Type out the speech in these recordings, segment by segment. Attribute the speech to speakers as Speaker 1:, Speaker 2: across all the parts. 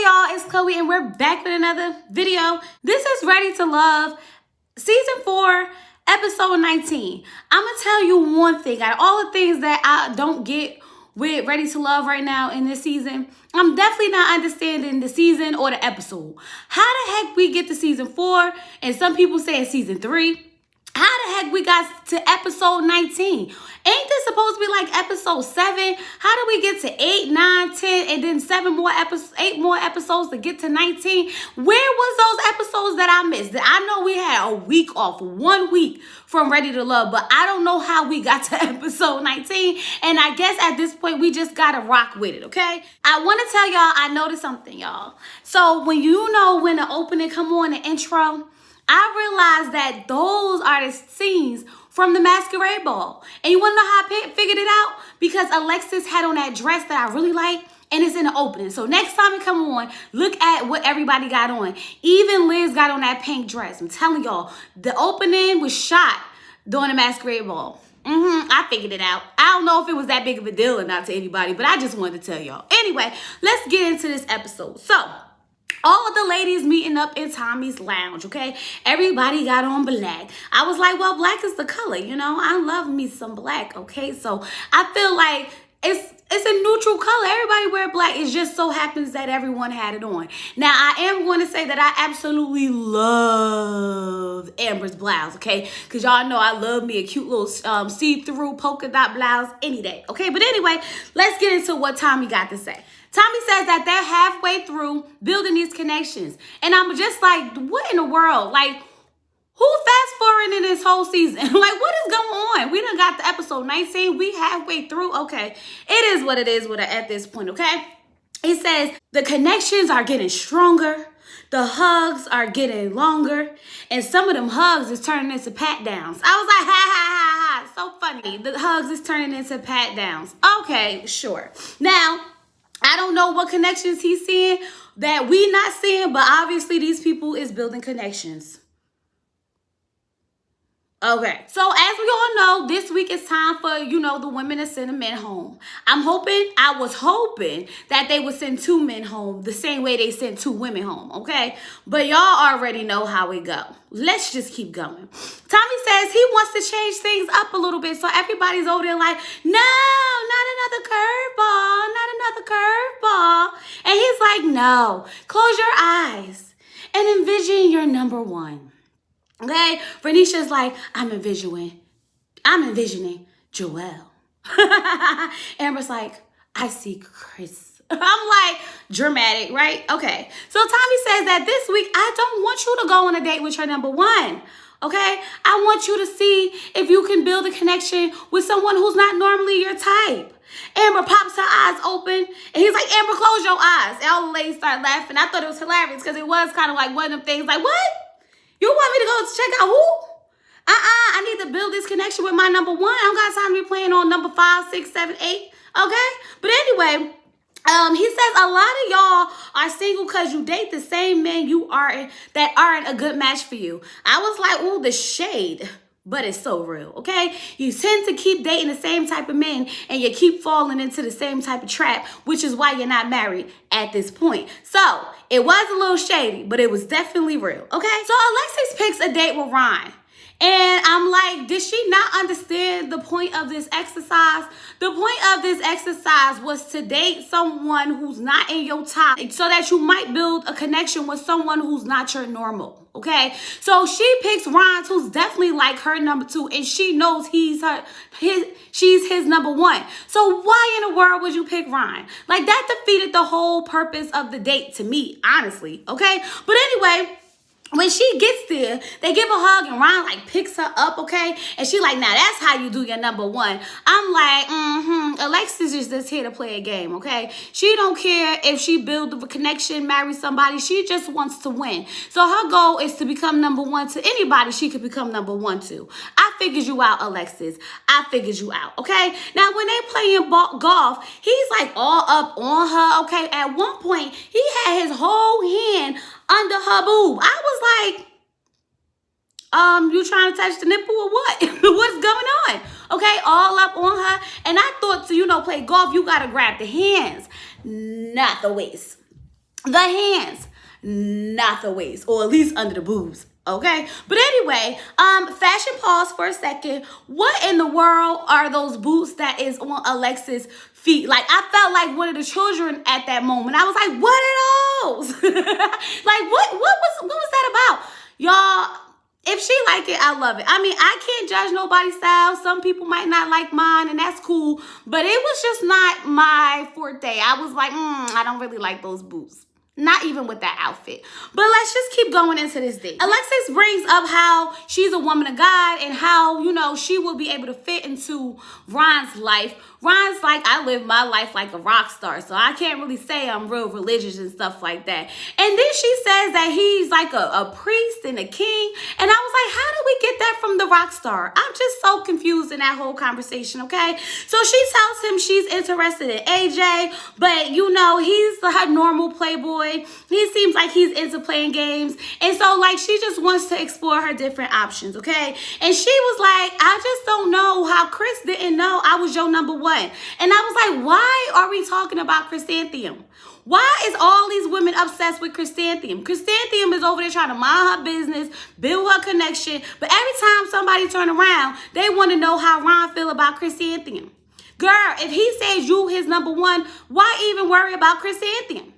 Speaker 1: y'all, it's Chloe and we're back with another video. This is Ready to Love, Season 4, Episode 19. I'm going to tell you one thing. Out of all the things that I don't get with Ready to Love right now in this season, I'm definitely not understanding the season or the episode. How the heck we get to Season 4 and some people say it's Season 3? How the heck we got to episode 19? Ain't this supposed to be like episode 7? How do we get to 8, 9, 10, and then 8 more episodes to get to 19? Where was those episodes that I missed? I know we had a week off, 1 week from Ready to Love, but I don't know how we got to episode 19. And I guess at this point, we just gotta rock with it, okay? I wanna tell y'all, I noticed something, y'all. So when the opening come on, the intro, I realized that those are the scenes from the masquerade ball. And you want to know how I figured it out? Because Alexis had on that dress that I really like, and it's in the opening. So next time it come on, look at what everybody got on. Even Liz got on that pink dress. I'm telling y'all, the opening was shot during the masquerade ball. I figured it out. I don't know if it was that big of a deal or not to anybody, but I just wanted to tell y'all. Anyway, let's get into this episode. So, all of the ladies meeting up in Tommy's lounge, okay? Everybody got on black. I was like, well, black is the color, you know? I love me some black, okay? So I feel like it's a neutral color. Everybody wear black. It just so happens that everyone had it on. Now, I am going to say that I absolutely love Amber's blouse, okay? Because y'all know I love me a cute little see-through polka dot blouse any day, okay? But anyway, let's get into what Tommy got to say. Tommy says that they're halfway through building these connections. And I'm just like, what in the world? Like, who fast forwarding in this whole season? Like, what is going on? We done got the episode 19. We halfway through. Okay, it is what it is at this point, okay? He says the connections are getting stronger. The hugs are getting longer. And some of them hugs is turning into pat downs. I was like, ha, ha, ha, ha. So funny. The hugs is turning into pat downs. Okay, sure. Now, I don't know what connections he's seeing that we not seeing, but obviously these people is building connections. Okay, so as we all know, this week is time for, the women to send the men home. I was hoping that they would send 2 men home the same way they sent 2 women home, okay? But y'all already know how it go. Let's just keep going. Tommy says he wants to change things up a little bit, so everybody's over there like, no, not another curveball, not another curveball. And he's like, no, close your eyes and envision your number one. Okay, Vernicia's like, I'm envisioning Joelle. Amber's like, I see Chris. I'm like, dramatic, right? Okay, so Tommy says that this week, I don't want you to go on a date with your number one. Okay, I want you to see if you can build a connection with someone who's not normally your type. Amber pops her eyes open, and he's like, Amber, close your eyes. And all the ladies start laughing. I thought it was hilarious because it was kind of like one of them things like, what? You want me to go check out who? I need to build this connection with my number one. I don't got time to be playing on number 5, 6, 7, 8. Okay? But anyway, he says a lot of y'all are single because you date the same men that aren't a good match for you. I was like, ooh, the shade. But it's so real, okay? You tend to keep dating the same type of men and you keep falling into the same type of trap, which is why you're not married at this point. So it was a little shady, but it was definitely real, okay? So Alexis picks a date with Ron. And I'm like, did she not understand the point of this exercise? The point of this exercise was to date someone who's not in your top so that you might build a connection with someone who's not your normal, okay? So she picks Ron, who's definitely like her number 2, and she knows she's his number 1. So why in the world would you pick Ron? Like, that defeated the whole purpose of the date to me, honestly, okay? But anyway, when she gets there, they give a hug and Ron like picks her up, okay? And she like, now that's how you do your number one. I'm like, Alexis is just here to play a game, okay? She don't care if she builds a connection, marry somebody. She just wants to win. So her goal is to become number 1 to anybody she could become number 1 to. I figured you out, Alexis. I figured you out, okay? Now, when they playing golf, he's like all up on her, okay? At one point, he had his whole hand under her boob. I was like, you trying to touch the nipple or what? What's going on? Okay, all up on her. And I thought to, play golf, you got to grab the hands, not the waist. The hands, not the waist, or at least under the boobs. Okay, but anyway, fashion pause for a second. What in the world are those boots that is on Alexis' feet? Like, I felt like one of the children at that moment. I was like, what are those? Like, what was that about? Y'all, if she like it, I love it. I mean, I can't judge nobody's style. Some people might not like mine, and that's cool. But it was just not my forte. I was like, I don't really like those boots. Not even with that outfit. But let's just keep going into this date. Alexis brings up how she's a woman of God and how, you know, she will be able to fit into Ron's life. Ron's like, I live my life like a rock star, so I can't really say I'm real religious and stuff like that. And then she says that he's like a priest and a king. And I was like, how do we get that from the rock star? I'm just so confused in that whole conversation, okay? So she tells him she's interested in AJ, but, you know, he's her normal playboy. He seems like he's into playing games. And so, like, she just wants to explore her different options, okay? And she was like, I just don't know how Chris didn't know I was your number one. And I was like, why are we talking about Chrysanthemum? Why is all these women obsessed with Chrysanthemum? Chrysanthemum is over there trying to mind her business, build her connection. But every time somebody turn around, they want to know how Ron feel about Chrysanthemum. Girl, if he says you his number one, why even worry about Chrysanthemum?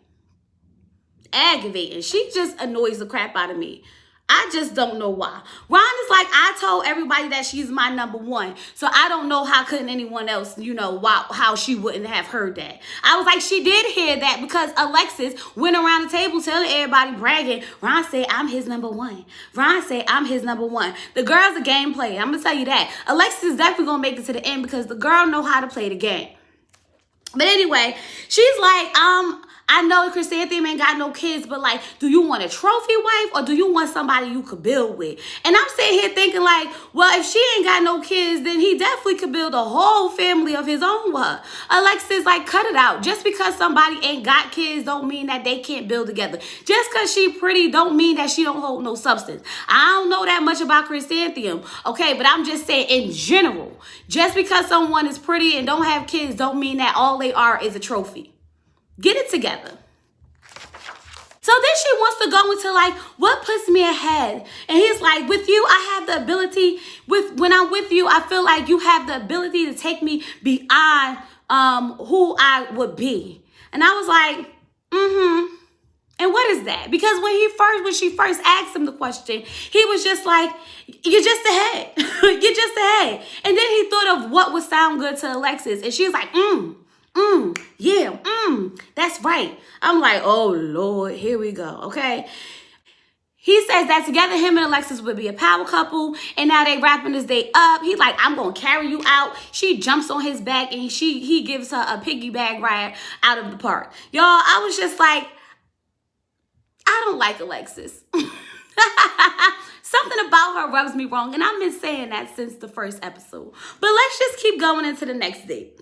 Speaker 1: Aggravating. She just annoys the crap out of me. I just don't know why. Ron is like, I told everybody that she's my number one. So I don't know how couldn't anyone else, you know, how she wouldn't have heard that. I was like, she did hear that because Alexis went around the table telling everybody, bragging. Ron said, I'm his number one. Ron said, I'm his number one. The girl's a game player. I'm going to tell you that. Alexis is definitely going to make it to the end because the girl know how to play the game. But anyway, she's like, I know Chrysanthemum ain't got no kids, but like, do you want a trophy wife or do you want somebody you could build with? And I'm sitting here thinking like, well, if she ain't got no kids, then he definitely could build a whole family of his own with her. Alexis, like, cut it out. Just because somebody ain't got kids don't mean that they can't build together. Just because she pretty don't mean that she don't hold no substance. I don't know that much about Chrysanthemum, okay? But I'm just saying in general, just because someone is pretty and don't have kids don't mean that all they are is a trophy. Get it together. So then she wants to go into like, what puts me ahead? And he's like, with you, I have the ability, when I'm with you, I feel like you have the ability to take me beyond who I would be. And I was like, And what is that? Because when she first asked him the question, he was just like, you're just ahead. You're just ahead. And then he thought of what would sound good to Alexis. And she was like, yeah, that's right. I'm like, oh, Lord, here we go, okay? He says that together, him and Alexis would be a power couple, and now they wrapping this day up. He's like, I'm going to carry you out. She jumps on his back, and he gives her a piggyback ride out of the park. Y'all, I was just like, I don't like Alexis. Something about her rubs me wrong, and I've been saying that since the first episode. But let's just keep going into the next date.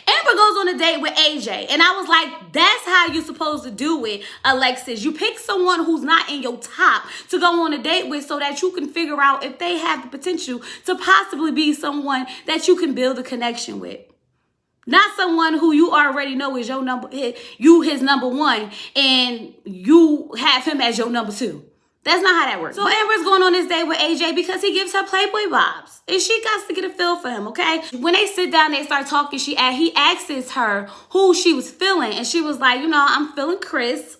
Speaker 1: Amber goes on a date with AJ, and I was like, that's how you're supposed to do it, Alexis. You pick someone who's not in your top to go on a date with so that you can figure out if they have the potential to possibly be someone that you can build a connection with. Not someone who you already know is his number one, and you have him as your number two. That's not how that works. So Amber's going on this date with AJ because he gives her Playboy vibes. And she got to get a feel for him, okay? When they sit down, they start talking. He asks her who she was feeling. And she was like, I'm feeling Chris,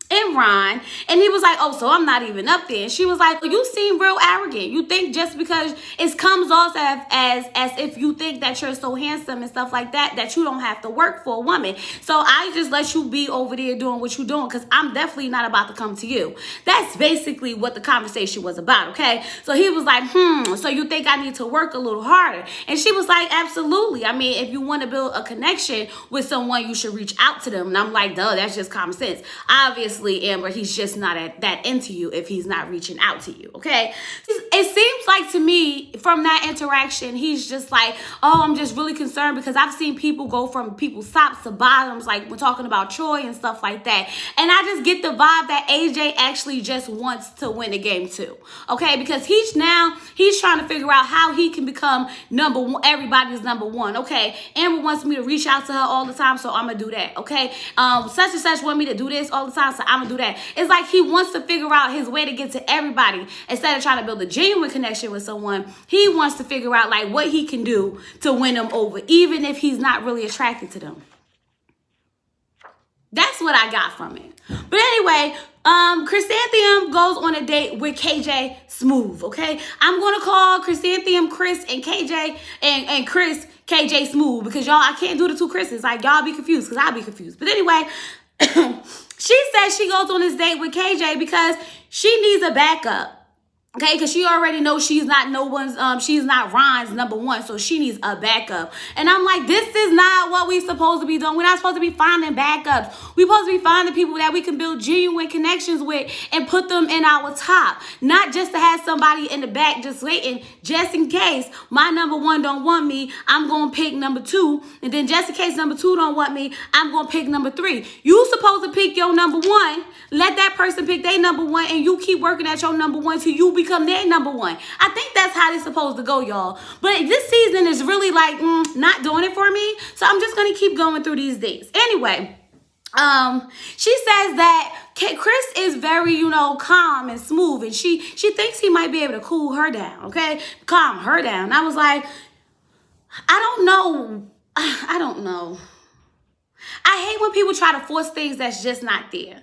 Speaker 1: and Ron. And he was like, oh, so I'm not even up there. And she was like, you seem real arrogant. You think just because it comes off as if you think that you're so handsome and stuff like that, that you don't have to work for a woman. So I just let you be over there doing what you're doing because I'm definitely not about to come to you. That's basically what the conversation was about, okay? So he was like, so you think I need to work a little harder? And she was like, absolutely. I mean, if you want to build a connection with someone, you should reach out to them. And I'm like, duh, that's just common sense. Obviously, obviously, Amber, he's just not that into you if he's not reaching out to you, okay? It seems like to me from that interaction, he's just like, oh, I'm just really concerned because I've seen people go from people's tops to bottoms, like we're talking about Troy and stuff like that. And I just get the vibe that AJ actually just wants to win the game too, okay? Because he's trying to figure out how he can become number one, everybody's number one, okay? Amber wants me to reach out to her all the time, so I'm gonna do that, okay? Such and such want me to do this all the time, so I'm gonna do that. It's like he wants to figure out his way to get to everybody instead of trying to build a genuine connection with someone. He wants to figure out like what he can do to win them over, even if he's not really attracted to them. That's what I got from it. But anyway, Chrysanthemum goes on a date with KJ Smooth, okay? I'm going to call Chrysanthemum Chris and KJ and Chris KJ Smooth because y'all, I can't do the two Chris's. Like, y'all be confused because I'll be confused. But anyway, she says she goes on this date with KJ because she needs a backup. Okay, because she already knows she's not she's not Ron's number one, so she needs a backup. And I'm like, this is not what we're supposed to be doing. We're not supposed to be finding backups. We're supposed to be finding people that we can build genuine connections with and put them in our top. Not just to have somebody in the back just waiting, just in case my number one don't want me, I'm going to pick number two. And then just in case number two don't want me, I'm going to pick number three. You supposed to pick your number one, let that person pick their number one, and you keep working at your number one till you become their number one. I think that's how it's supposed to go, y'all. But this season is really like not doing it for me. So I'm just going to keep going through these days. Anyway, she says that Chris is very, calm and smooth. And she thinks he might be able to cool her down, okay? Calm her down. I was like, I don't know. I hate when people try to force things that's just not there.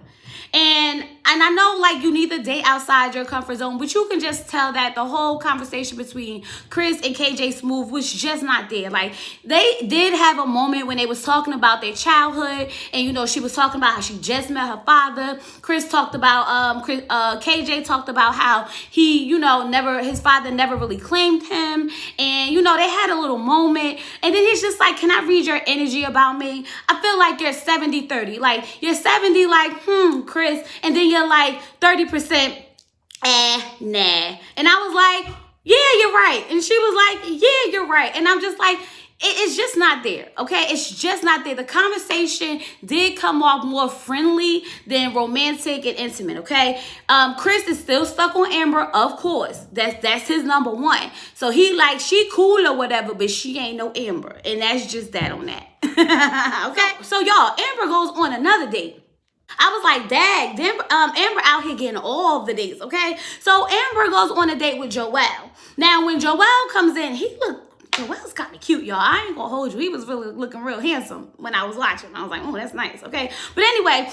Speaker 1: And I know, like, you need to date outside your comfort zone, but you can just tell that the whole conversation between Chris and KJ Smooth was just not there. Like, they did have a moment when they was talking about their childhood, and, she was talking about how she just met her father. Chris talked about, KJ talked about how he, his father never really claimed him. And, they had a little moment. And then he's just like, can I read your energy about me? I feel like you're 70-30. Like, you're 70, like, Chris. And then you're like 30%, nah. And I was like, yeah, you're right. And she was like, yeah, you're right. And I'm just like, it's just not there, okay? It's just not there. The conversation did come off more friendly than romantic and intimate, okay? Chris is still stuck on Amber, of course. That's his number one. So he like, she cool or whatever, but she ain't no Amber. And that's just that on that, okay? So y'all, Amber goes on another date. I was like, dang, Amber out here getting all of the dates, okay? So Amber goes on a date with Joelle. Now, when Joelle comes in, Joelle's kind of cute, y'all. I ain't gonna hold you. He was really looking real handsome when I was watching. I was like, oh, that's nice, okay? But anyway,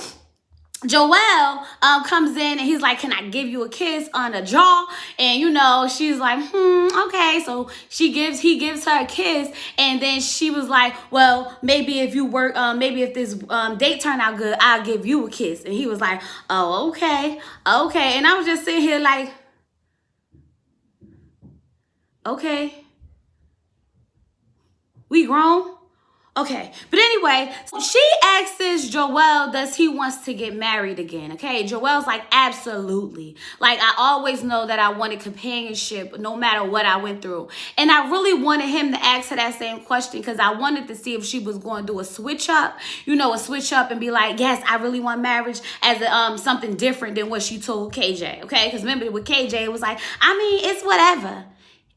Speaker 1: Joelle comes in and he's like, can I give you a kiss on the jaw? And, she's like, okay. So he gives her a kiss. And then she was like, well, maybe if this date turned out good, I'll give you a kiss. And he was like, oh, okay. Okay. And I was just sitting here like, okay. We grown? Okay, but anyway, she asks Joelle, does he wants to get married again, okay? Joelle's like, absolutely. Like, I always know that I wanted companionship no matter what I went through. And I really wanted him to ask her that same question because I wanted to see if she was going to do a switch up, and be like, yes, I really want marriage as something different than what she told KJ, okay? Because remember with KJ, it was like, it's whatever.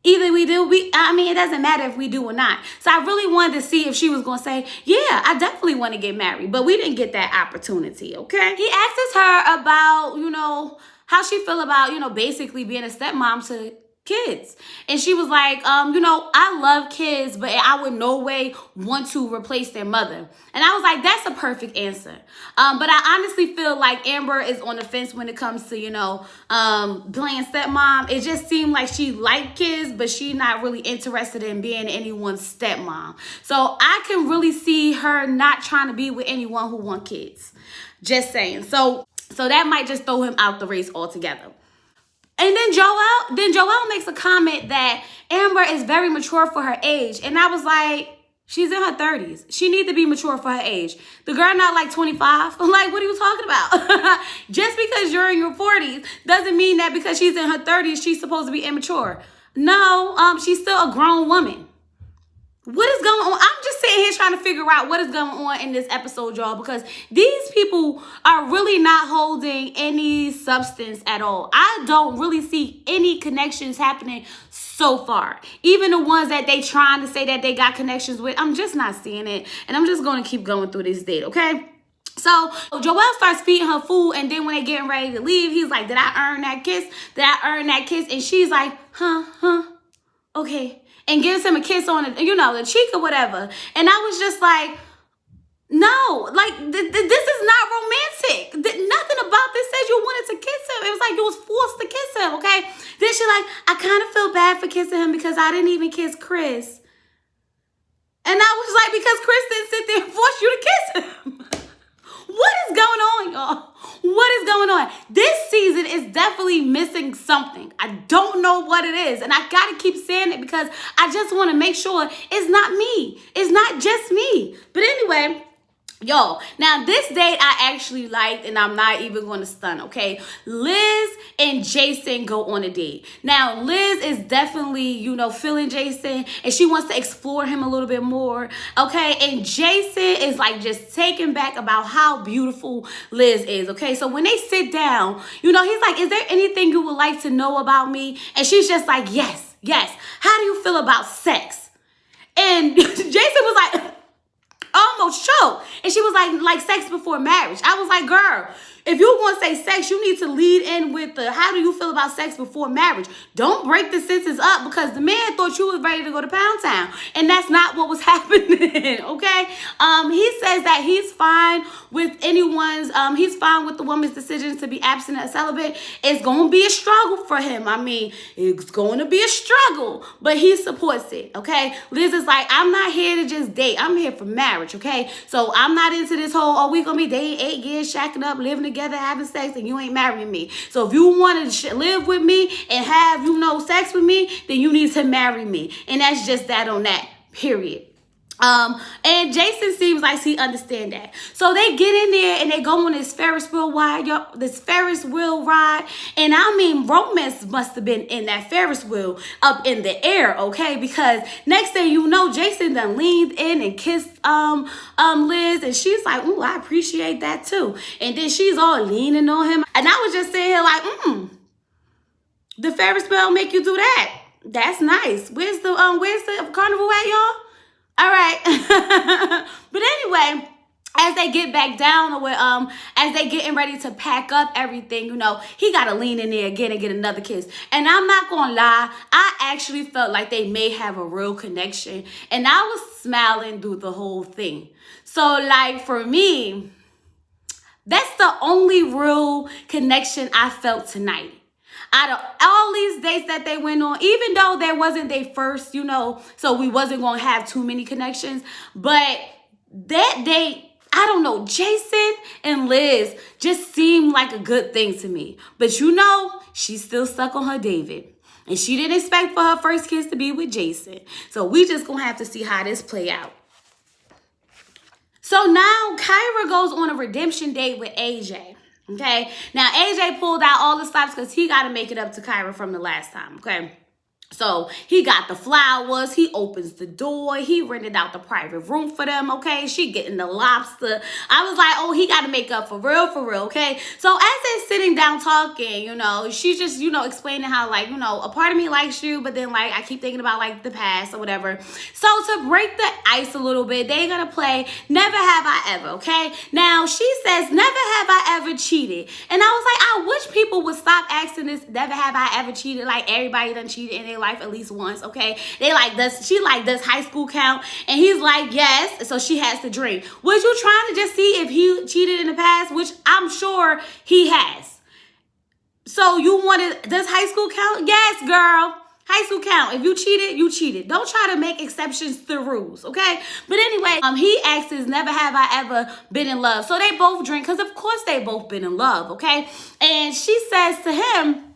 Speaker 1: Either we do, it doesn't matter if we do or not. So I really wanted to see if she was going to say, yeah, I definitely want to get married. But we didn't get that opportunity, okay? He asks her about, how she feel about, basically being a stepmom to kids. And she was like, I love kids, but I would no way want to replace their mother. And I was like, that's a perfect answer. But I honestly feel like Amber is on the fence when it comes to, playing stepmom. It just seemed like she liked kids, but she not really interested in being anyone's stepmom. So I can really see her not trying to be with anyone who want kids. Just saying. So that might just throw him out the race altogether. And then Joelle makes a comment that Amber is very mature for her age. And I was like, She's in her 30s. She needs to be mature for her age. The girl not like 25. Like, what are you talking about? Just because you're in your 40s doesn't mean that because she's in her 30s, she's supposed to be immature. No, she's still a grown woman. What is going on? I'm just sitting here trying to figure out what is going on in this episode, y'all, because these people are really not holding any substance at all. I don't really see any connections happening so far. Even the ones that they trying to say that they got connections with, I'm just not seeing it. And I'm just going to keep going through this date, okay? So Joelle starts feeding her food, and then when they're getting ready to leave, he's like, did I earn that kiss? Did I earn that kiss? And she's like, okay. And gives him a kiss on it, the cheek or whatever. And I was just like, no, like, this is not romantic. Nothing about this says you wanted to kiss him. It was like you was forced to kiss him, okay? Then she like, I kind of feel bad for kissing him because I didn't even kiss Chris. And I was like, because Chris didn't sit there and force you to kiss him. What is going on, y'all? What is going on? This season is definitely missing something. I don't know what it is. And I got to keep saying it because I just want to make sure it's not me. It's not just me. But anyway, y'all, now this date I actually liked, and I'm not even going to stun, okay? Liz and Jason go on a date. Now, Liz is definitely, feeling Jason, and she wants to explore him a little bit more, okay? And Jason is like just taken back about how beautiful Liz is, okay? So when they sit down, he's like, is there anything you would like to know about me? And she's just like, yes. How do you feel about sex? And Jason was like, almost choked. And she was like sex before marriage. I was like, girl, if you want to say sex, you need to lead in with the how do you feel about sex before marriage? Don't break the sentences up because the man thought you was ready to go to Pound Town. And that's not what was happening, okay? He says that he's fine with he's fine with the woman's decision to be abstinent and celibate. It's going to be a struggle for him. I mean, it's going to be a struggle, but he supports it, okay? Liz is like, I'm not here to just date. I'm here for marriage, okay? So I'm not into this whole, we going to be dating 8 years, shacking up, living together, having sex, and you ain't marrying me. So if you want to live with me and have, sex with me, then you need to marry me. And that's just that on that, period. And Jason seems like he understands that. So they get in there and they go on this Ferris wheel ride, and I mean, romance must have been in that Ferris wheel up in the air, okay? Because next thing you know, Jason done leaned in and kissed Liz, and she's like, ooh, I appreciate that too. And then she's all leaning on him, and I was just sitting here like, the Ferris wheel make you do that? That's nice. Where's the carnival at, y'all? All right. But anyway, as they get back down, or as they getting ready to pack up everything, he got to lean in there again and get another kiss. And I'm not going to lie, I actually felt like they may have a real connection. And I was smiling through the whole thing. So like for me, that's the only real connection I felt tonight. Out of all these dates that they went on, even though there wasn't their first, so we wasn't going to have too many connections. But that date, I don't know, Jason and Liz just seemed like a good thing to me. But she's still stuck on her David. And she didn't expect for her first kiss to be with Jason. So we just going to have to see how this play out. So now Kyra goes on a redemption date with AJ. Okay, now AJ pulled out all the stops because he got to make it up to Kyra from the last time, okay? So he got the flowers, he opens the door, he rented out the private room for them, okay? She getting the lobster. I was like, oh, he got to make up for real, okay? So as they're sitting down talking, she's just, explaining how, like, a part of me likes you, but then, like, I keep thinking about, like, the past or whatever. So to break the ice a little bit, they're going to play Never Have I Ever, okay? Now, she says, never have I ever cheated. And I was like, I wish people would stop asking this, never have I ever cheated, like everybody done cheated in their life at least once, okay? They like, does high school count? And he's like, yes. So she has to drink. Was you trying to just see if he cheated in the past? Which I'm sure he has. So you wanted, does high school count? Yes, girl. High school count. If you cheated, you cheated. Don't try to make exceptions to the rules, okay? But anyway, he asks, never have I ever been in love. So they both drink because, of course, they both been in love, okay? And she says to him,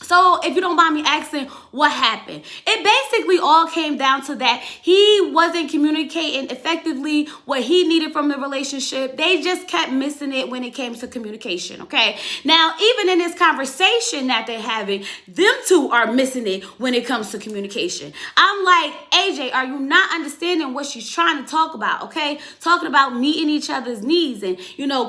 Speaker 1: So if you don't mind me asking, what happened? It basically all came down to that he wasn't communicating effectively what he needed from the relationship. They just kept missing it when it came to communication, okay? Now, even in this conversation that they're having, them two are missing it when it comes to communication. I'm like, AJ, are you not understanding what she's trying to talk about, okay? Talking about meeting each other's needs and,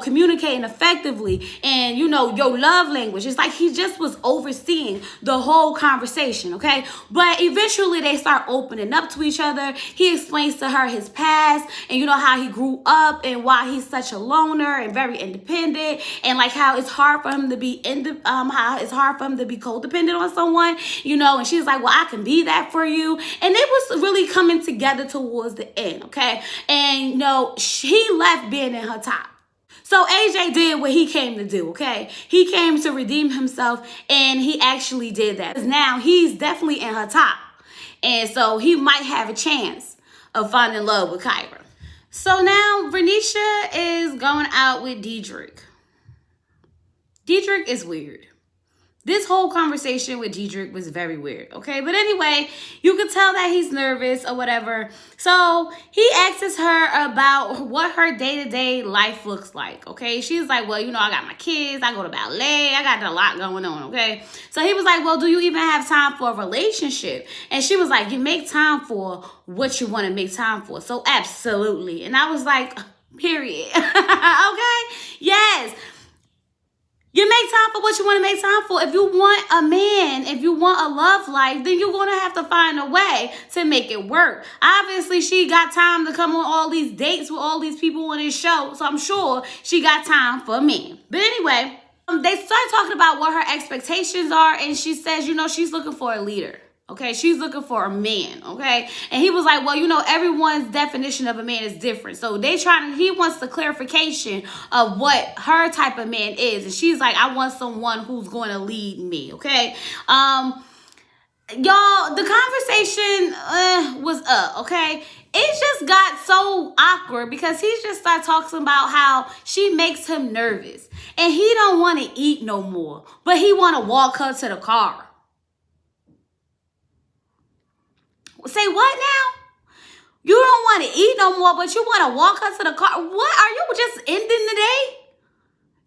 Speaker 1: communicating effectively and, your love language. It's like he just was overseeing the whole conversation, okay? But eventually they start opening up to each other. He explains to her his past and how he grew up and why he's such a loner and very independent, and like how it's hard for him to be codependent on someone, and she's like, well, I can be that for you. And it was really coming together towards the end, okay? And he left being in her top. So AJ did what he came to do, okay? He came to redeem himself, and he actually did that. Because now he's definitely in her top. And so he might have a chance of finding love with Kyra. So now Vernicia is going out with Dedrick. Dedrick is weird. This whole conversation with Dedrick was very weird, okay? But anyway, you could tell that he's nervous or whatever. So he asks her about what her day-to-day life looks like, okay? She's like, well, I got my kids. I go to ballet. I got a lot going on, okay? So he was like, well, do you even have time for a relationship? And she was like, you make time for what you want to make time for. So absolutely. And I was like, period. Okay? Yes. You make time for what you want to make time for. If you want a man, if you want a love life, then you're going to have to find a way to make it work. Obviously, she got time to come on all these dates with all these people on this show. So I'm sure she got time for me. But anyway, they start talking about what her expectations are. And she says, she's looking for a leader. Okay, she's looking for a man, okay? And he was like, well, everyone's definition of a man is different. So he wants the clarification of what her type of man is. And she's like, I want someone who's going to lead me, okay? Y'all, the conversation was up, okay? It just got so awkward because he just started talking about how she makes him nervous. And he don't want to eat no more, but he want to walk her to the car. Say what now? You don't want to eat no more, but you want to walk her to the car. What? Are you just ending the day?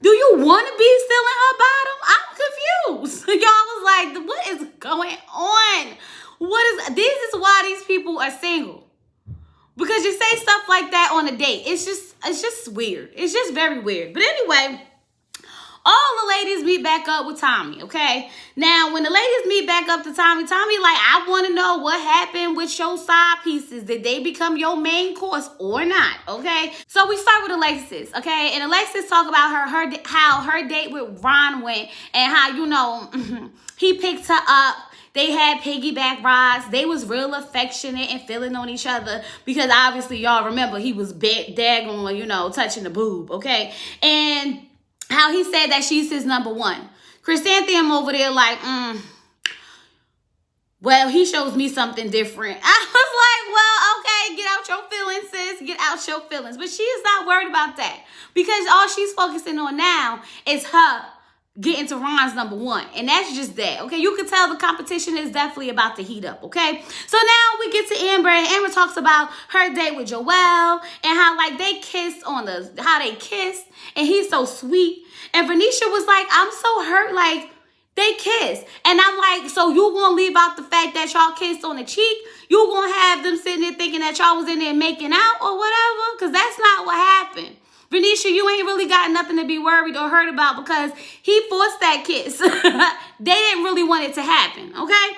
Speaker 1: Do you want to be still in her bottom? I'm confused. Y'all was like, what is going on? This is why these people are single. Because you say stuff like that on a date. It's just weird. It's just very weird. But anyway, all the ladies meet back up with Tommy, okay? Now, when the ladies meet back up to Tommy like, I want to know what happened with your side pieces. Did they become your main course or not, okay? So we start with Alexis, okay? And Alexis talk about how her date with Ron went and how, he picked her up. They had piggyback rides. They was real affectionate and feeling on each other because obviously y'all remember he was daggone, touching the boob, okay? And how he said that she's his number one. Chrysanthemum over there like, well, he shows me something different. I was like, well, okay, get out your feelings, sis. Get out your feelings. But she is not worried about that because all she's focusing on now is her getting to Ron's number one. And that's just that, okay? You can tell the competition is definitely about to heat up, okay? So now we get to Amber, and Amber talks about her date with Joelle and how, they kissed and he's so sweet. And Vernicia was like, I'm so hurt, they kissed. And I'm like, so you gonna leave out the fact that y'all kissed on the cheek? You gonna have them sitting there thinking that y'all was in there making out or whatever? Because that's not what happened. Vernicia, you ain't really got nothing to be worried or hurt about because he forced that kiss. They didn't really want it to happen, okay?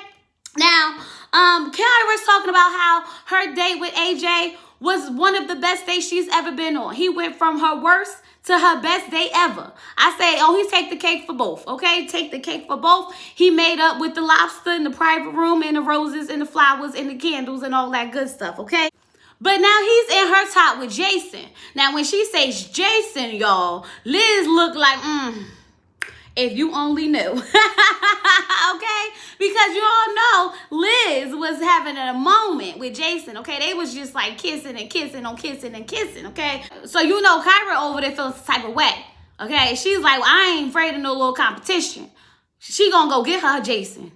Speaker 1: Now, Kyra's talking about how her date with AJ was one of the best days she's ever been on. He went from her worst to her best day ever. I say, he take the cake for both, okay? Take the cake for both. He made up with the lobster in the private room and the roses and the flowers and the candles and all that good stuff, okay? But now he's in her top with Jason. Now, when she says Jason, y'all, Liz looked like, if you only knew. Okay? Because you all know Liz was having a moment with Jason, okay? They was just like kissing and kissing on kissing and kissing, okay? So Kyra over there feels the type of way, okay? She's like, well, I ain't afraid of no little competition. She gonna go get her Jason.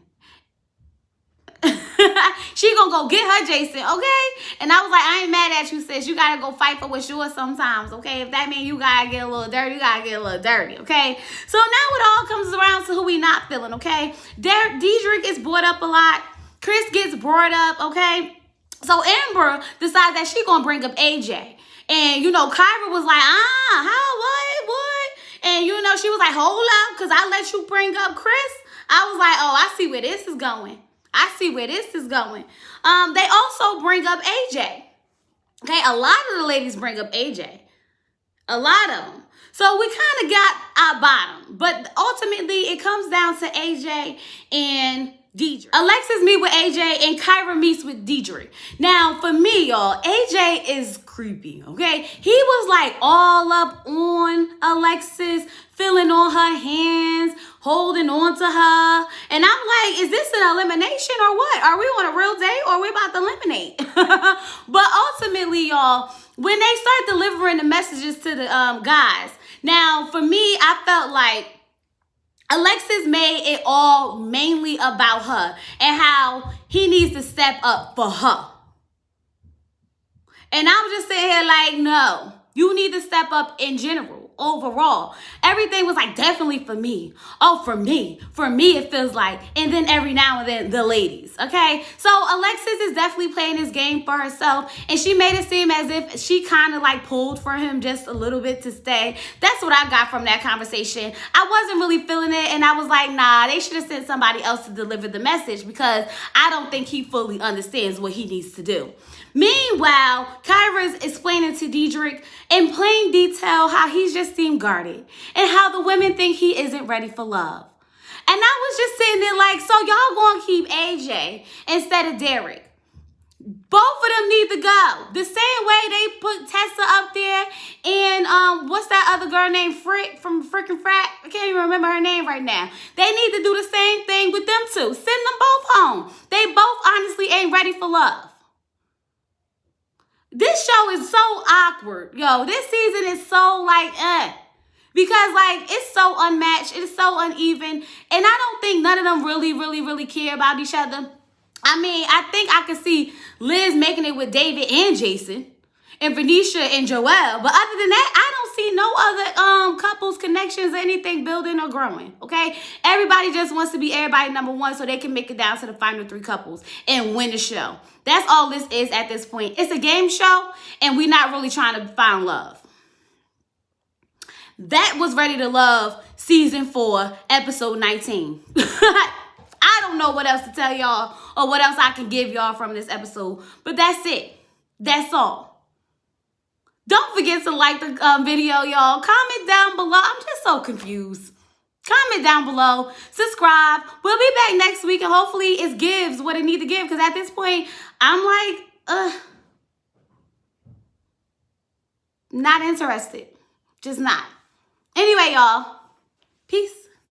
Speaker 1: She gonna go get her Jason, okay? And I was like, I ain't mad at you, sis. You gotta go fight for what's yours sometimes, okay? If that means you gotta get a little dirty, you gotta get a little dirty, okay? So now it all comes around to who we not feeling, okay? Dedrick is brought up a lot. Chris gets brought up, okay? So Amber decides that she gonna bring up AJ. And, you know, Kyra was like, what? And, you know, she was like, hold up, because I let you bring up Chris. I was like, oh, I see where this is going. They also bring up AJ. Okay, a lot of the ladies bring up AJ. A lot of them. So we kind of got our bottom. But ultimately, it comes down to AJ and Dedrick. Alexis meet with AJ and Kyra meets with Dedrick. Now, for me, y'all, AJ is creepy, okay? He was like all up on Alexis, feeling on her hands, holding on to her. And I'm like, is this an elimination or what? Are we on a real date or are we about to eliminate? But ultimately, y'all, when they start delivering the messages to the guys, now, for me, I felt like Alexis made it all mainly about her and how he needs to step up for her. And I'm just sitting here like, no, you need to step up in general, overall. Everything was like, definitely for me. Oh, for me. For me, it feels like. And then every now and then, the ladies, okay? So Alexis is definitely playing this game for herself. And she made it seem as if she kind of like pulled for him just a little bit to stay. That's what I got from that conversation. I wasn't really feeling it. And I was like, nah, they should have sent somebody else to deliver the message because I don't think he fully understands what he needs to do. Meanwhile, Kyra's explaining to Dedrick in plain detail how he's just seemed guarded and how the women think he isn't ready for love. And I was just sitting there like, so y'all gonna keep AJ instead of Dedrick. Both of them need to go. The same way they put Tessa up there and what's that other girl named Frick from Frickin' Frack? I can't even remember her name right now. They need to do the same thing with them two. Send them both home. They both honestly ain't ready for love. This show is so awkward, yo. This season is so like, because like it's so unmatched, it's so uneven, and I don't think none of them really care about each other. I mean, I think I could see Liz making it with David and Jason, and Vernicia and Joelle, but other than that, I don't see no other couples, connections, or anything building or growing. Okay, everybody just wants to be everybody number one so they can make it down to the final 3 couples and win the show. That's all this is at this point. It's a game show, and we're not really trying to find love. That was Ready to Love, Season 4, Episode 19. I don't know what else to tell y'all or what else I can give y'all from this episode, but that's it. That's all. Don't forget to like the video, y'all. Comment down below. I'm just so confused. Comment down below. Subscribe. We'll be back next week, and hopefully it gives what it needs to give, because at this point, I'm like, not interested. Just not. Anyway, y'all. Peace.